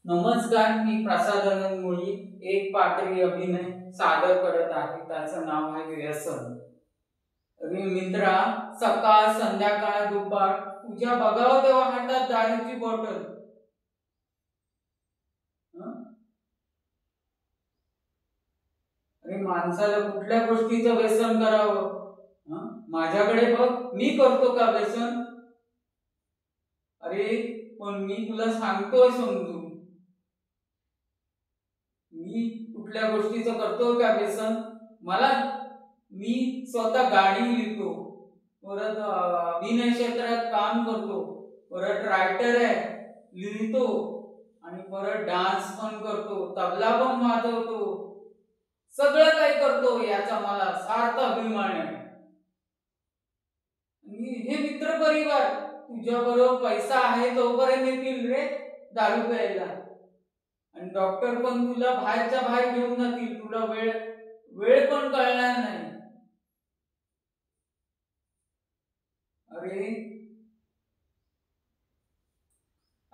नमस्कार, मी प्रसादानंद मुळी एक पात्री अभिनय सादर करत आहे. त्याचं नाव आहे व्यसन. अरे मित्रा, सकाळ संध्याकाळ दुपार तुझ्या बघावं तेव्हा हातात दारूची बॉटल. अरे माणसाला कुठल्या गोष्टीचं व्यसन करावं? माझ्याकडे बघ, मी करतो का व्यसन? अरे पण मी तुला सांगतोय समजून, मी कुठल्या गोष्टीचं करतो का व्यसन? मी स्वतः गाणी लिहितो, परत अभिनय क्षेत्रात काम करतो, परत रायटर आहे, लिहितो आणि परत डान्स पण करतो, तबला पण वाजवतो, सगळं काही करतो. याचा मला सार्थ अभिमान आहे. हे मित्र परिवार तुझ्या बरोबर पैसा आहे तोपर्यंत येतील रे दारू प्यायला, आणि डॉक्टर पण तुला बाहेरच्या बाहेर घेऊन जातील, तुला वेळ वेळ पण कळणार नाही. अरे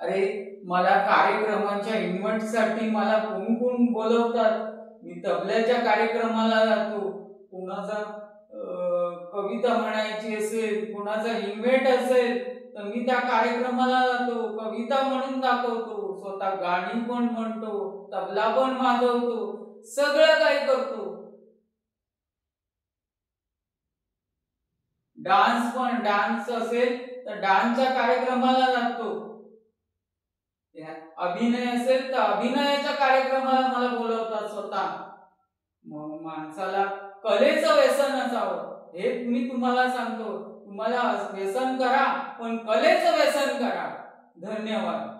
अरे मला कार्यक्रमांच्या इव्हेंटसाठी मला कोण कोण बोलवतात. मी तबल्याच्या कार्यक्रमाला जातो, कोणाचा कविता म्हणायची असेल, कोणाचा इव्हेंट असेल तर मी त्या कार्यक्रमाला जातो, कविता म्हणून दाखवतो, स्वतः गाणी पण म्हणतो, तबला पण वाजवतो, सगळं काही करतो. डान्स असेल तर डान्सच्या कार्यक्रमाला जातो, अभिनय असेल तर अभिनयाच्या कार्यक्रमाला मला बोलवतात स्वतः. मग माणसाला कलेचं व्यसन असावं हे मी तुम्हाला सांगतो. तुम्हाला व्यसन करा, पण कलेचं व्यसन करा. धन्यवाद.